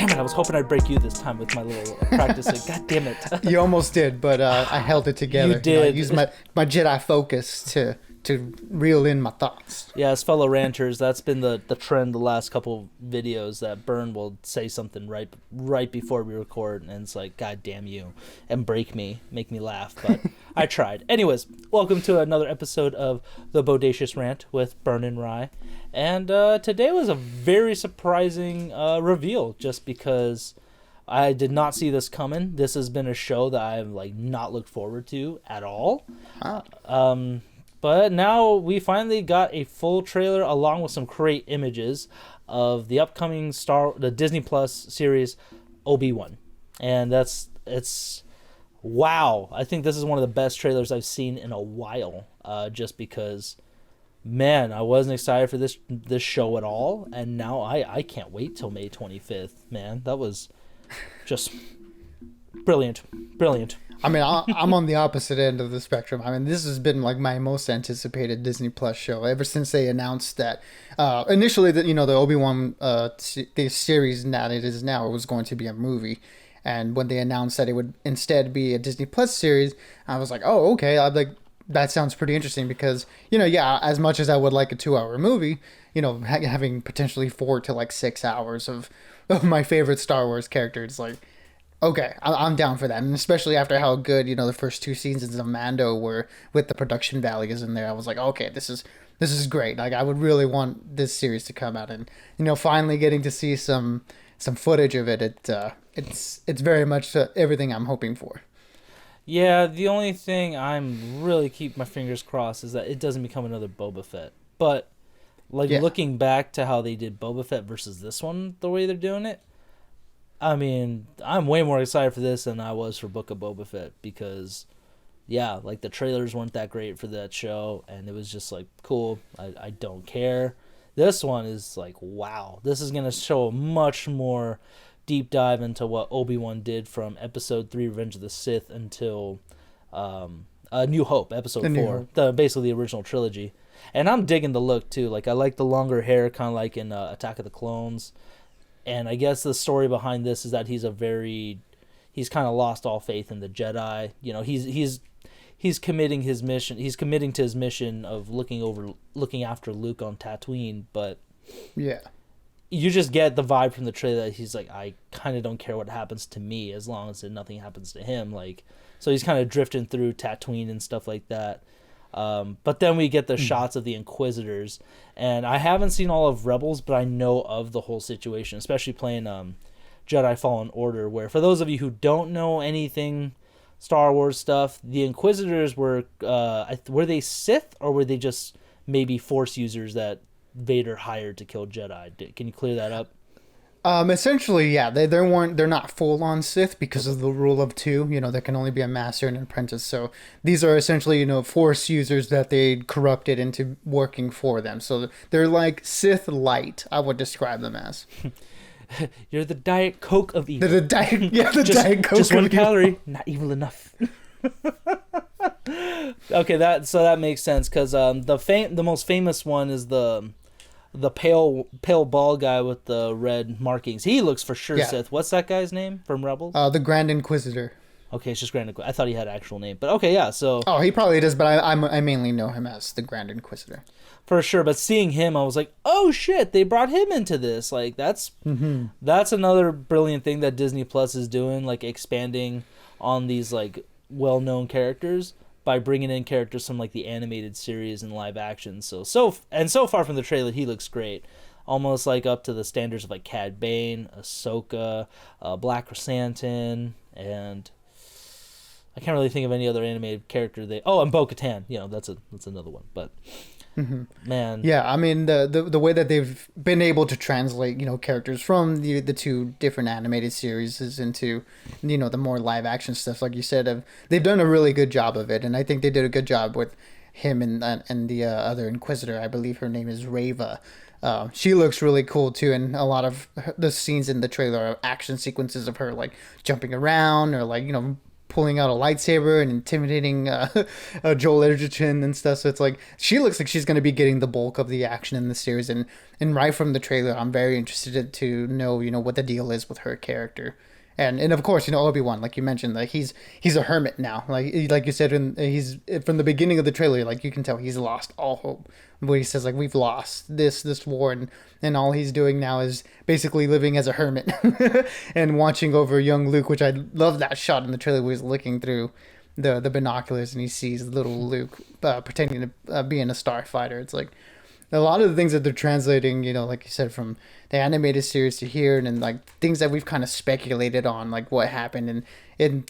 Damn it, I was hoping I'd break you this time with my little practicing. God damn it. You almost did, but I held it together. You did. I used my Jedi focus to reel in my thoughts. Yes, fellow ranters, that's been the trend the last couple videos, that Burn will say something right before we record, and it's like, God damn you, and make me laugh, but I tried. Anyways, welcome to another episode of the Bodacious Rant with Burn and Rye, and today was a very surprising reveal, just because I did not see this coming. This has been a show that I've not looked forward to at all. But now we finally got a full trailer along with some great images of the upcoming the Disney Plus series Obi-Wan. And it's wow. I think this is one of the best trailers I've seen in a while, just because, man, I wasn't excited for this show at all, and now I can't wait till May 25th, man. That was just brilliant. I mean, I'm on the opposite end of the spectrum. I mean, this has been my most anticipated Disney Plus show ever since they announced that initially the Obi-Wan the series that it is now, it was going to be a movie, and when they announced that it would instead be a Disney Plus series, I was like, oh, okay. That sounds pretty interesting because as much as I would like a 2-hour movie, having potentially 4 to 6 hours of my favorite Star Wars characters, okay, I'm down for that, and especially after how good the first 2 seasons of Mando were with the production values in there. I was like, okay, this is great. I would really want this series to come out, and finally getting to see some footage of it. It's very much everything I'm hoping for. Yeah, the only thing I'm really keep my fingers crossed is that it doesn't become another Boba Fett. But looking back to how they did Boba Fett versus this one, the way they're doing it, I mean, I'm way more excited for this than I was for Book of Boba Fett because, yeah, the trailers weren't that great for that show, and it was just cool. I don't care. This one is wow. This is going to show a much more deep dive into what Obi-Wan did from Episode 3, Revenge of the Sith, until A New Hope, Episode 4, basically the original trilogy. And I'm digging the look, too. I like the longer hair, kind of like in Attack of the Clones. And I guess the story behind this is that he's kind of lost all faith in the Jedi. He's committing his mission. He's committing to his mission of looking after Luke on Tatooine. But yeah, you just get the vibe from the trailer that he's I kind of don't care what happens to me as long as nothing happens to him. So he's kind of drifting through Tatooine and stuff like that. But then we get the shots of the Inquisitors, and I haven't seen all of Rebels, but I know of the whole situation, especially playing Jedi Fallen Order, where for those of you who don't know anything Star Wars stuff, the Inquisitors were they Sith, or were they just maybe Force users that Vader hired to kill Jedi? Can you clear that up? Essentially, yeah, they're not full on Sith because of the rule of 2. There can only be a master and an apprentice. So these are essentially Force users that they corrupted into working for them. So they're like Sith light, I would describe them as. You're the Diet Coke of evil. Diet Coke. Just 1 calorie, not evil enough. Okay, that makes sense because the most famous one is the pale bald guy with the red markings. He looks for sure Sith. What's that guy's name from Rebels? The Grand Inquisitor. Okay, it's just Grand Inquisitor. I thought he had an actual name, but okay, yeah. So he probably does, but I mainly know him as the Grand Inquisitor for sure. But seeing him, I was like, oh shit, they brought him into this. That's another brilliant thing that Disney Plus is doing, expanding on these well-known characters by bringing in characters from the animated series and live action. So far from the trailer, he looks great, almost up to the standards of Cad Bane, Ahsoka, Black Chrysanthemum, and I can't really think of any other animated character. And Bo-Katan. That's another one. But man, yeah, I mean the way that they've been able to translate characters from the 2 different animated series into the more live action stuff, like you said, they've done a really good job of it, and I think they did a good job with him and the other Inquisitor. I believe her name is Reva. She looks really cool too, and a lot of the scenes in the trailer are action sequences of her jumping around or pulling out a lightsaber and intimidating Joel Edgerton and stuff. So it's like she looks like she's going to be getting the bulk of the action in the series. And right from the trailer, I'm very interested to know, what the deal is with her character. And of course, Obi-Wan, like you mentioned, like he's a hermit now. Like you said, he's from the beginning of the trailer, like you can tell he's lost all hope. Where he says like we've lost this war, and all he's doing now is basically living as a hermit and watching over young Luke, which I love that shot in the trailer where he's looking through the binoculars and he sees little Luke pretending to be in a starfighter. It's like a lot of the things that they're translating, like you said, from the animated series to here, and then like things that we've kind of speculated on, like what happened in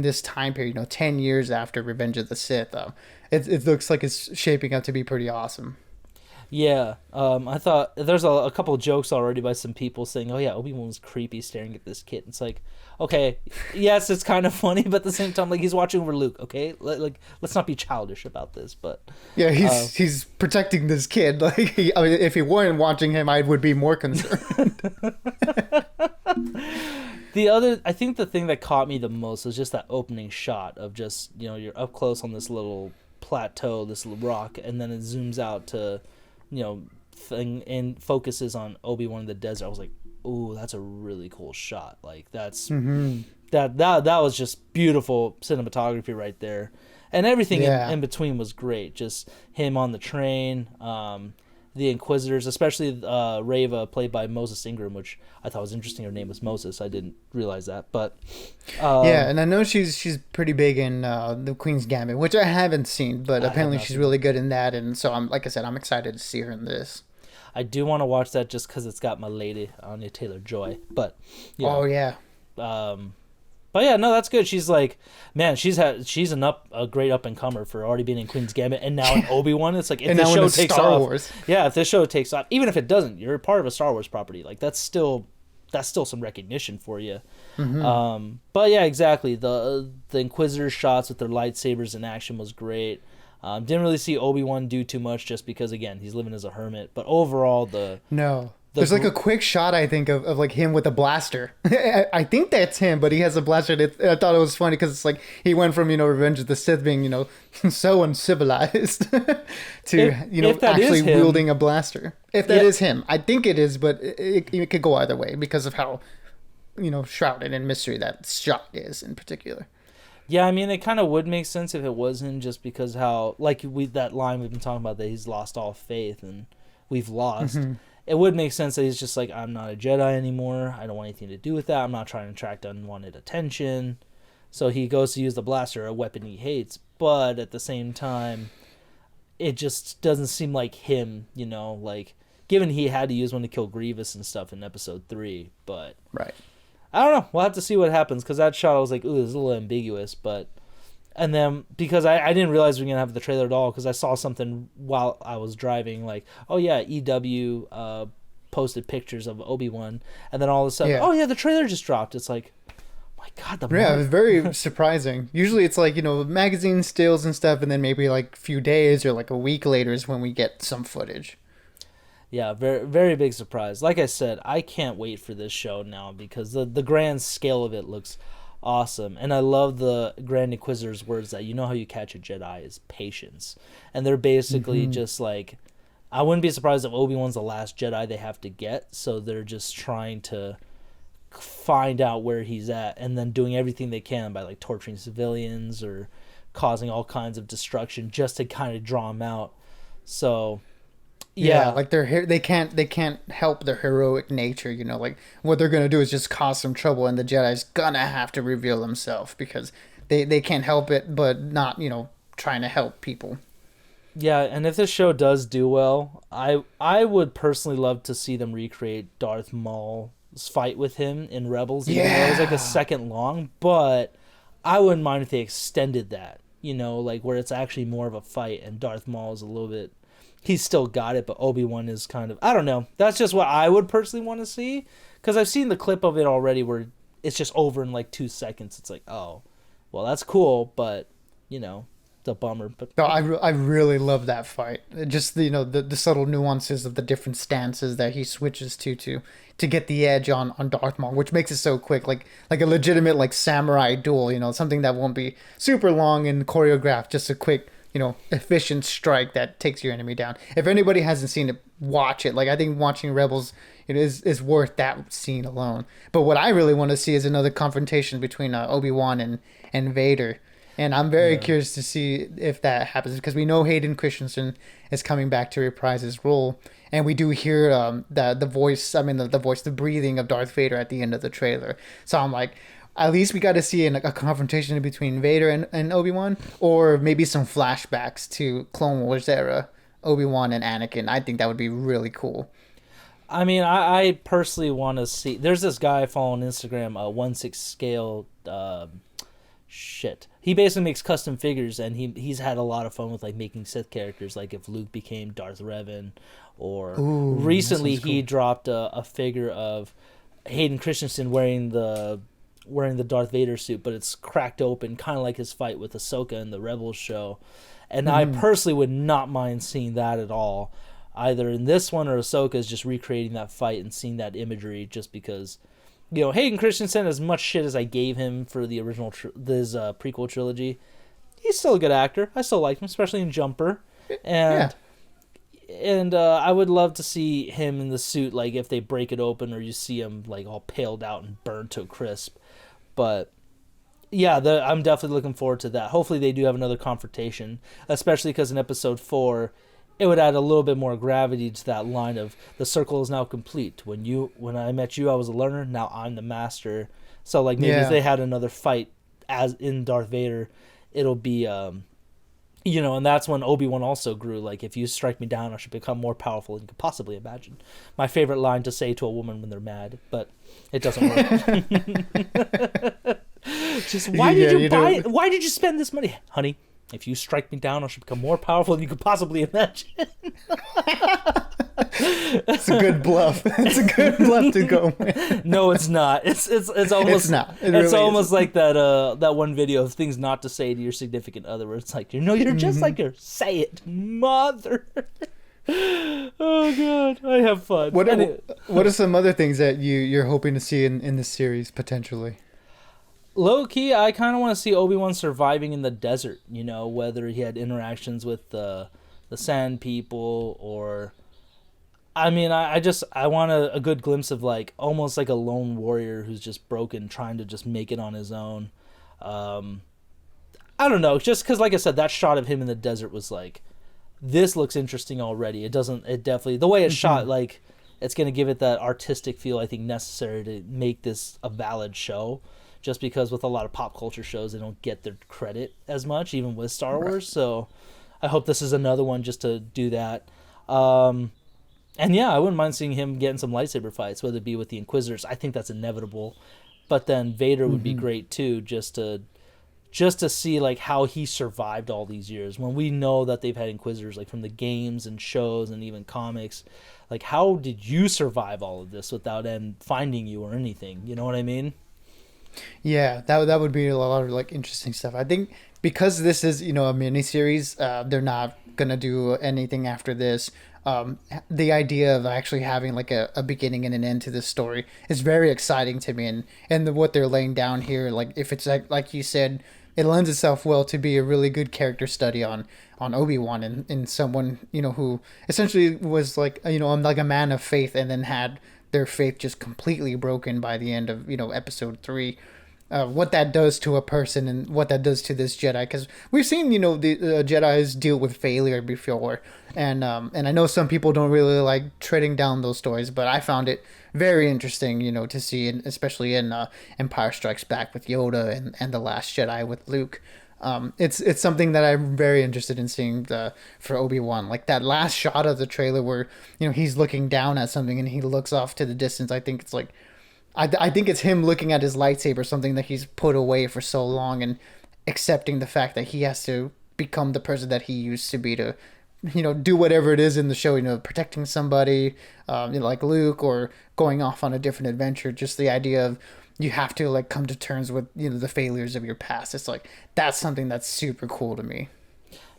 this time period, 10 years after Revenge of the Sith. It looks like it's shaping up to be pretty awesome. Yeah, I thought there's a couple of jokes already by some people saying, "Oh yeah, Obi-Wan was creepy staring at this kid." It's like, okay, yes, it's kind of funny, but at the same time, like he's watching over Luke. Okay, let's not be childish about this. But yeah, he's protecting this kid. Like, if he weren't watching him, I would be more concerned. I think the thing that caught me the most was just that opening shot of just you're up close on this little plateau, this little rock, and then it zooms out to thing and focuses on Obi-Wan in the desert. I was like, ooh, that's a really cool shot. Like that's that was just beautiful cinematography right there, and everything in between was great. Just him on the train, the Inquisitors, especially Reva, played by Moses Ingram, which I thought was interesting. Her name was Moses. I didn't realize that, but and I know she's pretty big in the Queen's Gambit, which I haven't seen, but apparently she's really good in that. And so I'm excited to see her in this. I do want to watch that just because it's got my lady Anya Taylor-Joy. But but yeah, no, that's good. She's like, man, she's a great up and comer for already being in Queen's Gambit and now in Obi-Wan. It's like if the show takes off, Wars. Yeah, if this show takes off, even if it doesn't, you're part of a Star Wars property. Like that's still some recognition for you. But yeah, exactly. The Inquisitor shots with their lightsabers in action was great. Didn't really see Obi-Wan do too much just because again he's living as a hermit. But overall, there's like a quick shot, I think, of like him with a blaster. I think that's him, but he has a blaster. I thought it was funny because it's like he went from, Revenge of the Sith being, so uncivilized to, actually wielding a blaster. If that is him. I think it is, but it could go either way because of how, shrouded in mystery that shot is in particular. Yeah, I mean, it kind of would make sense if it wasn't just because how, like that line we've been talking about that he's lost all faith and we've lost. It would make sense that he's just like, I'm not a Jedi anymore. I don't want anything to do with that. I'm not trying to attract unwanted attention. So he goes to use the blaster, a weapon he hates. But at the same time, it just doesn't seem like him, like, given he had to use one to kill Grievous and stuff in episode 3. But right. I don't know. We'll have to see what happens because that shot I was like, ooh, this is a little ambiguous. But and then because I didn't realize we were gonna have the trailer at all because I saw something while I was driving like, oh yeah, EW posted pictures of Obi-Wan, and then all of a sudden, oh yeah, the trailer just dropped. It's like, my God, it was very surprising. Usually it's like magazine stills and stuff, and then maybe like a few days or like a week later is when we get some footage. Yeah, very, very big surprise. Like I said, I can't wait for this show now because the grand scale of it looks awesome. And I love the Grand Inquisitor's words that how you catch a Jedi is patience. And they're basically just like, I wouldn't be surprised if Obi-Wan's the last Jedi they have to get. So they're just trying to find out where he's at and then doing everything they can by like torturing civilians or causing all kinds of destruction just to kind of draw him out. So... Yeah, like they can't help their heroic nature, like what they're gonna do is just cause some trouble, and the Jedi's gonna have to reveal himself because they can't help it, but not trying to help people. Yeah, and if this show does do well, I would personally love to see them recreate Darth Maul's fight with him in Rebels. Even though it was like a second long, but I wouldn't mind if they extended that, like where it's actually more of a fight and Darth Maul is a little bit. He's still got it, but Obi-Wan is kind of... I don't know. That's just what I would personally want to see. Because I've seen the clip of it already where it's just over in like 2 seconds. It's like, oh, well, that's cool, but, the a bummer. But No, I really love that fight. Just the subtle nuances of the different stances that he switches to get the edge on Darth Maul, which makes it so quick, like a legitimate like samurai duel. Something that won't be super long and choreographed, just a quick efficient strike that takes your enemy down. If anybody hasn't seen it, watch it. Like I think watching Rebels is worth that scene alone. But what I really want to see is another confrontation between Obi-Wan and Vader. And I'm very curious to see if that happens because we know Hayden Christensen is coming back to reprise his role, and we do hear the voice. I mean, the voice, the breathing of Darth Vader at the end of the trailer. So I'm like, at least we got to see a confrontation between Vader and Obi-Wan, or maybe some flashbacks to Clone Wars era Obi-Wan and Anakin. I think that would be really cool. I mean, I personally want to see. There's this guy I follow on Instagram, 1/6 scale. He basically makes custom figures, and he's had a lot of fun with like making Sith characters, like if Luke became Darth Revan, or recently he dropped a figure of Hayden Christensen wearing the Darth Vader suit, but it's cracked open, kind of like his fight with Ahsoka in the Rebels show. And I personally would not mind seeing that at all, either in this one or Ahsoka is just recreating that fight and seeing that imagery, just because. Hayden Christensen, as much shit as I gave him for the original this prequel trilogy, he's still a good actor. I still like him, especially in Jumper. And I would love to see him in the suit, like if they break it open or you see him like all paled out and burned to a crisp. But yeah, I'm definitely looking forward to that. Hopefully they do have another confrontation, especially because in episode 4, it would add a little bit more gravity to that line of the circle is now complete. When I met you, I was a learner. Now I'm the master. So like maybe if they had another fight as in Darth Vader, it'll be, and that's when Obi-Wan also grew. Like if you strike me down, I should become more powerful than you could possibly imagine. My favorite line to say to a woman when they're mad, but it doesn't work. Just why did you buy it? Why did you spend this money, honey? If you strike me down, I should become more powerful than you could possibly imagine. It's a good bluff. It's a good bluff to go with. No, it's not. It's almost. It's not. It's almost like that one video of things not to say to your significant other, where it's like, you're just like her. Say it, mother. Oh God, I have fun. What are some other things that you're hoping to see in this series potentially? Low key, I kind of want to see Obi-Wan surviving in the desert. Whether he had interactions with the Sand People, or I mean, I want a good glimpse of like almost like a lone warrior who's just broken, trying to just make it on his own. I don't know, just because, like I said, that shot of him in the desert was like, this looks interesting already. It definitely the way it's shot, like it's gonna give it that artistic feel I think necessary to make this a valid show. Just because with a lot of pop culture shows, they don't get their credit as much, even with Star Wars. So I hope this is another one just to do that. And yeah, I wouldn't mind seeing him getting some lightsaber fights, whether it be with the Inquisitors. I think that's inevitable. But then Vader would be great too, just to see like how he survived all these years. When we know that they've had Inquisitors like from the games and shows and even comics, like how did you survive all of this without them finding you or anything? You know what I mean? Yeah, that would be a lot of like interesting stuff. I think because this is a miniseries, they're not gonna do anything after this. The idea of actually having like a beginning and an end to this story is very exciting to me, and what they're laying down here, like if it's like you said, it lends itself well to be a really good character study on Obi-Wan and someone who essentially was like like a man of faith and then had their faith just completely broken by the end of episode 3. What that does to a person and what that does to this Jedi, because we've seen the Jedis deal with failure before, and I know some people don't really like treading down those stories, but I found it very interesting to see, especially in Empire Strikes Back with Yoda and The Last Jedi with Luke. It's something that I'm very interested in seeing for Obi-Wan. Like that last shot of the trailer where he's looking down at something and he looks off to the distance. I think it's like I think it's him looking at his lightsaber, something that he's put away for so long, and accepting the fact that he has to become the person that he used to be to do whatever it is in the show, protecting somebody, like Luke, or going off on a different adventure. Just the idea of you have to like come to terms with the failures of your past. It's like that's something that's super cool to me.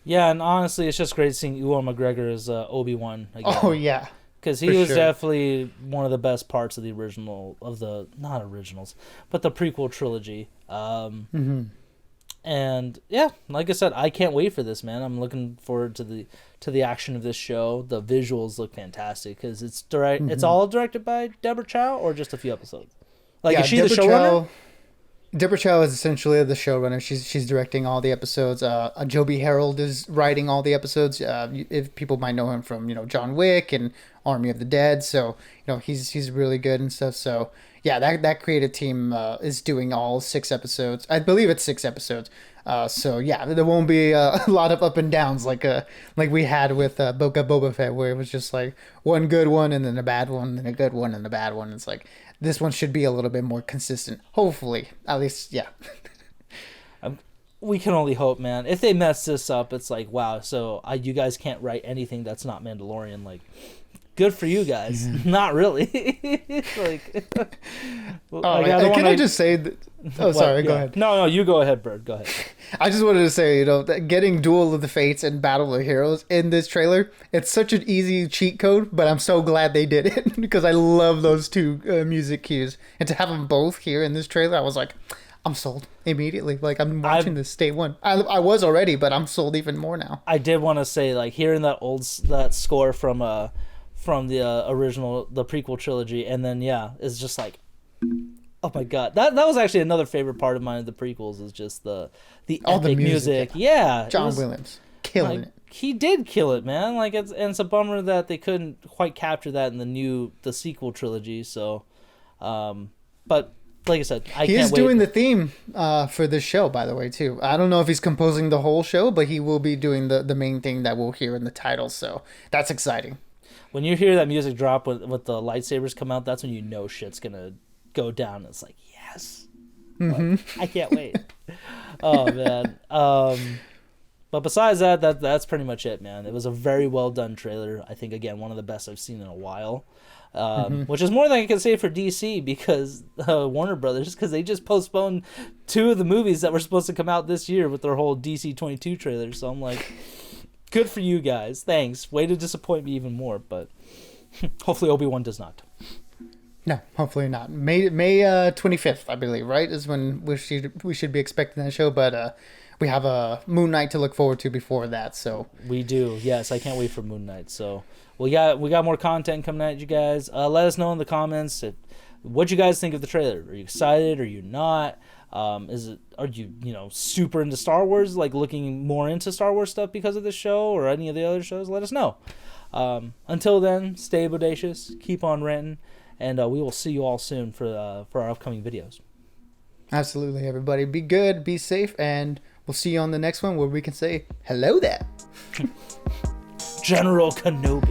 Yeah, and honestly, it's just great seeing Ewan McGregor as Obi-Wan again. Oh yeah, Because he for was sure. definitely one of the best parts of the original, of the, not originals, but the prequel trilogy. And yeah, like I said, I can't wait for this, man. I'm looking forward to the action of this show. The visuals look fantastic because it's all directed by Deborah Chow or just a few episodes. Like, Yeah, is she the showrunner? Deborah Chow is essentially the showrunner. She's directing all the episodes. Joby Harold is writing all the episodes. If people might know him from John Wick and Army of the Dead, so he's really good and stuff. So yeah, that creative team is doing all 6 episodes. I believe it's 6 episodes. So yeah, there won't be a lot of up and downs like we had with Boba Fett, where it was just like one good one and then a bad one and a good one and a bad one. It's like this one should be a little bit more consistent. Hopefully, at least, yeah. We can only hope, man. If they mess this up, it's like, wow. So you guys can't write anything that's not Mandalorian. Like, good for you guys. Not really. Like, Can I just say that? Oh, sorry. Go ahead. No, you go ahead, Bird. Go ahead. I just wanted to say, that getting Duel of the Fates and Battle of the Heroes in this trailer, it's such an easy cheat code, but I'm so glad they did it because I love those two music cues. And to have them both here in this trailer, I was like, I'm sold immediately. Like, I'm watching this day one. I was already, but I'm sold even more now. I did want to say, like, hearing that score from the original, the prequel trilogy, and then it's just like, oh my god, that was actually another favorite part of mine of the prequels is just the epic music. Yeah, John Williams killing it. He did kill it, man. Like, it's a bummer that they couldn't quite capture that in the sequel trilogy. So, but like I said, he is doing the theme for this show, by the way, too. I don't know if he's composing the whole show, but he will be doing the main thing that we'll hear in the title. So that's exciting. When you hear that music drop with the lightsabers come out, that's when you know shit's gonna go down. It's like, yes, like, I can't wait. Oh man. But besides that's pretty much it, man. It was a very well done trailer. I think, again, one of the best I've seen in a while. Which is more than I can say for DC because Warner Brothers, because they just postponed 2 of the movies that were supposed to come out this year with their whole DC 22 trailer. So I'm like, good for you guys. Thanks. Way to disappoint me even more, but hopefully Obi-Wan does not. No, hopefully not. May 25th, I believe, right, is when we should be expecting that show, but we have a Moon Knight to look forward to before that, so. We do, yes. I can't wait for Moon Knight, so. We got more content coming at you guys. Let us know in the comments what you guys think of the trailer. Are you excited? Are you not? Are you super into Star Wars, like looking more into Star Wars stuff because of this show or any of the other shows? Let us know. Until then, stay bodacious, keep on ranting, and we will see you all soon for our upcoming videos. Absolutely, everybody. Be good, be safe, and we'll see you on the next one where we can say hello there. General Kenobi.